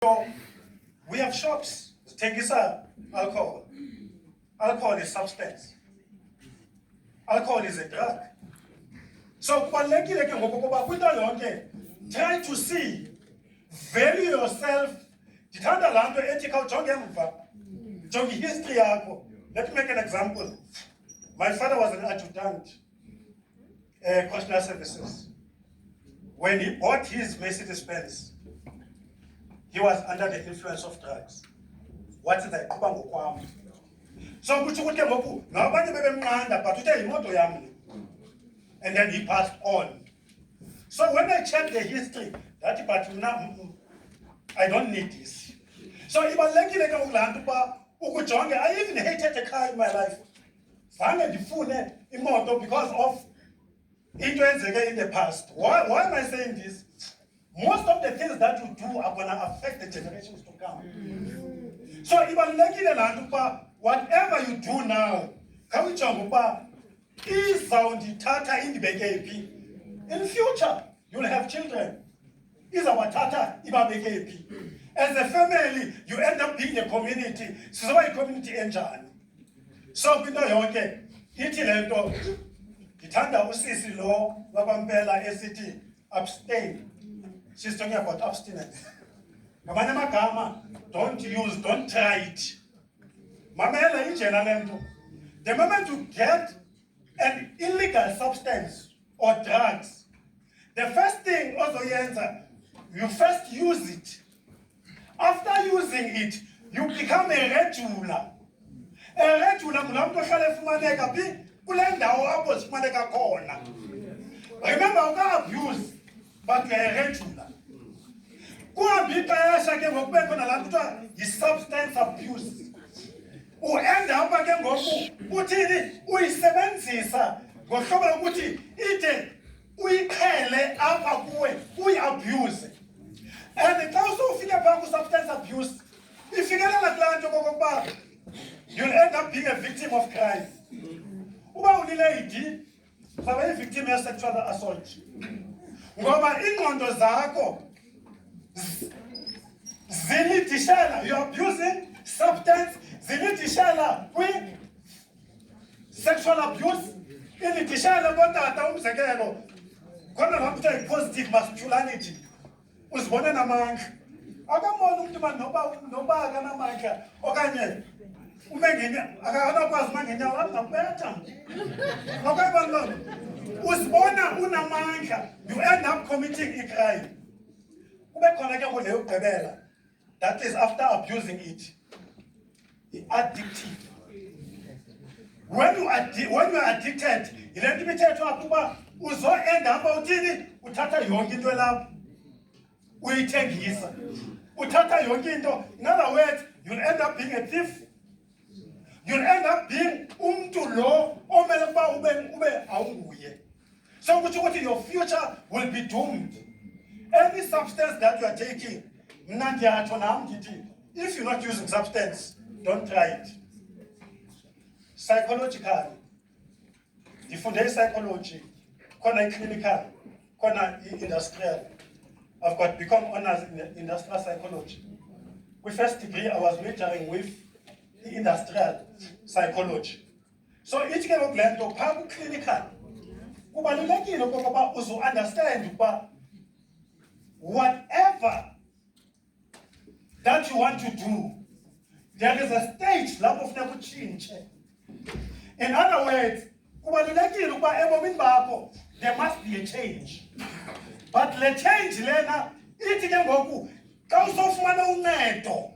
So we have shops, zithengisa alcohol. Alcohol is substance. Alcohol is a drug. So kubalulekile ke ngoku kuba kwinto yonke try to see, value yourself. Ndithanda laa nto ethi khawujonge emva, jonge history yakho. Let me make an example. My father was an adjutant, Consular Services. When he bought his Mercedes Benz, he was under the influence of drugs. What's that? So kuthi ukuthi ngoku nabanye bebemnqanda but uthe imoto yami. And then he passed on. So when I checked the history, that but now I don't need this. So ibalulekile ke ukulaa nto uba ukujonge. I even hated a car in my life. Zange ndifune imoto because of into enzeke in the past. Why am I saying this? Most of the things that you do are going to affect the generations to come. So ibalulekile laa nto uba whatever you do now, khawujonge uba izawundithatha indibeke phi. In future, you'll have children. Izawathatha ibabeke phi. As a family, you end up being a community. Sizoba yi-community enjani. So kwinto yonke, ithi le nto, ndithanda usisi lo wakwaMpela esithi abstain. She's talking about abstinence. Ngamanye amagama, don't try it. Mamela injena le nto. The moment you get an illegal substance or drugs, the first thing ozoyenza, you first use it. After using it, you become a regular. A regular ngulaa mntu ohlala efumaneka phi kule ndawo apho zifumaneka khona. Remember, uka-abuse, but you are a regular. Kuhambi ixesha ke ngoku kubekho nalaa nto kuthiwa yi-substance abuse. Uenda apha ke ngoku uthini uyisebenzisa ngohlobo lokuthi ide uyiqhele apha kuwe uyi-abuse. And xa usowufike phaa ku-substance abuse, ifikelela kulaa nto kokokuba you'll end up being a victim of crime. Uba ulilady, uzawuba yi-victim ye-sexual assault. Ngoba iingqondo zakho zilidishela, you're abusing substance, zilidishela kwi-sexual abuse, ilidishela kootata umzekelo. Khona laa nto kuthiwa yi-positive masculinity. Uzibone namandla. Akamboni umntu mani noba akanamandla okanye akanakwazi uma ngenyawo angakubetha. Awukayiboni loo nto? Uzibona unamandla, you end up committing a crime. Kube khona ke ngoku le yokugqibela, that is after abusing it, addictive. When you are addicted, yile nto ibithethwa ukuba uzo-enda apha uthini uthatha yonke into elapha uyithengisa. Uthatha yonke into. In other words, you'll end up being a thief. You'll end up being umntu lo omele ukuba ube awunguye. So kuthi ukuthi your future will be doomed. Any substance that you are taking, mna ndiyatsho nam ndithi, if you're not using substance, don't try it. Psychologically, ndifunde psychology, khona i-clinical, khona i-industrial. I've got become honors in industrial psychology. With first degree, I was majoring with the industrial psychology. So each ke ngoku le nto phaa ku-clinical, kubalulekile okokuba uzu-understand ukuba whatever that you want to do, there is a stage lapho funeka utshintshe. In other words, kubalulekile ukuba ebomini bakho there must be a change. But le change lena ithi ke ngoku xa usofumana uncedo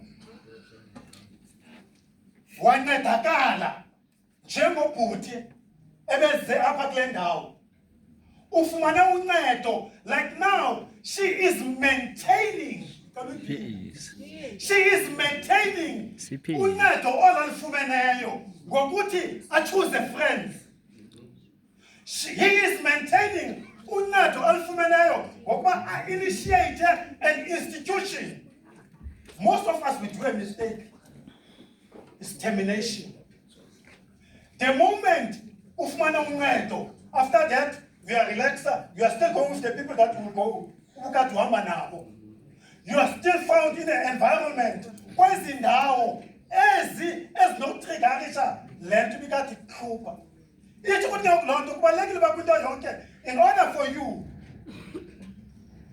wancedakala njengobhuti ebeze apha kule ndawo ufumane uncedo, like now she is maintaining uncedo olalifumeneyo ngokuthi achoose friends. He is maintaining uncedo olufumeneyo ngokuba a-initiate an institution. Most of us, we do a mistake. It's termination. The moment ufumana uncedo, after that, you are relaxed, you are still going with the people that will go, ukade uhamba nabo. you are still found in an environment kwezindawo ezinokutriggerisha le nto ibikade iqhuba. Ithi ukuthi loo nto kubalulekile uba kwinto yonke, in order for you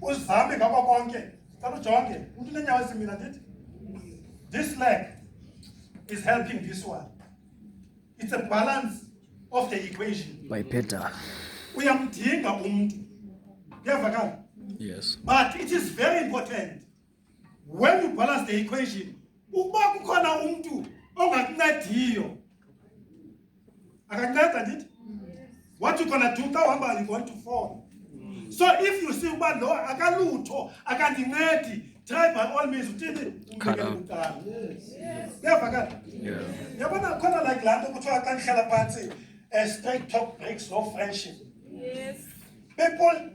uzame ngako konke, cela ujonge umntu uneenyawo ezimbini andithi. This leg is helping this one. It's a balance of the equation. By Peter. Uyamdinga umntu. Kuyavakala? Yes. But it is very important when you balance the equation, ukuba kukhona umntu ongakuncediyo akanceda ndithi. What you gonna do xa uhamba, you going to fall. So if you see ukuba lo akalutho akandincedi, try by all means uthini umbekele uqala. Kuyavakala? Yeah. Yabona khona like laa nto kuthiwa xa nihlala phantsi, straight talk breaks no friendship. Yes. People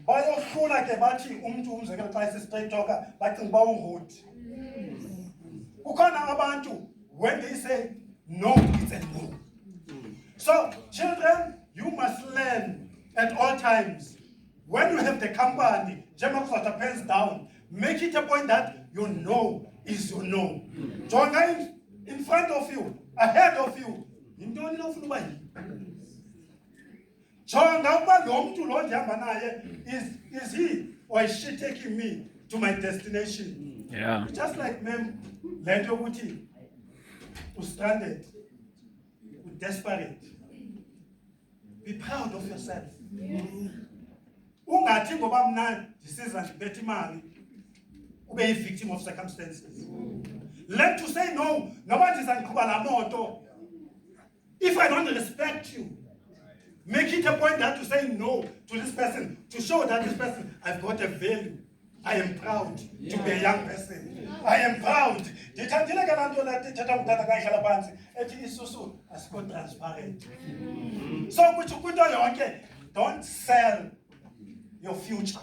bayohlula ke bathi umntu umzekelo xa esi-straight talker bacinga uba urude. Kukhona abantu when they say no, it's a no. So children, you must learn at all times when you have the company, njengoba kuzawuthi pens down, make it a point that your no is your no. Jonga in front of you, ahead of you, yintoni lo ufuna uba yini? Jonga ukuba lo mntu lo ndihamba naye, is he or is she taking me to my destination? Yeah. Just like mem, le nto yokuthi stranded, desperate. Be proud of yourself. Ungathi ngoba mna ndisiza ndibetha imali ube yi-victim of circumstances. Learn to say no. Noba ndiza ndiqhuba laa moto. If I don't respect you, make it a point that to say no to this person, to show that this person, I've got a value. I am proud to be a young person. I am proud. Ndithandile ke laa nto thetha ngutata xa ihlala phantsi ethi isusu asikho transparent. So kwinto yonke, don't sell your future.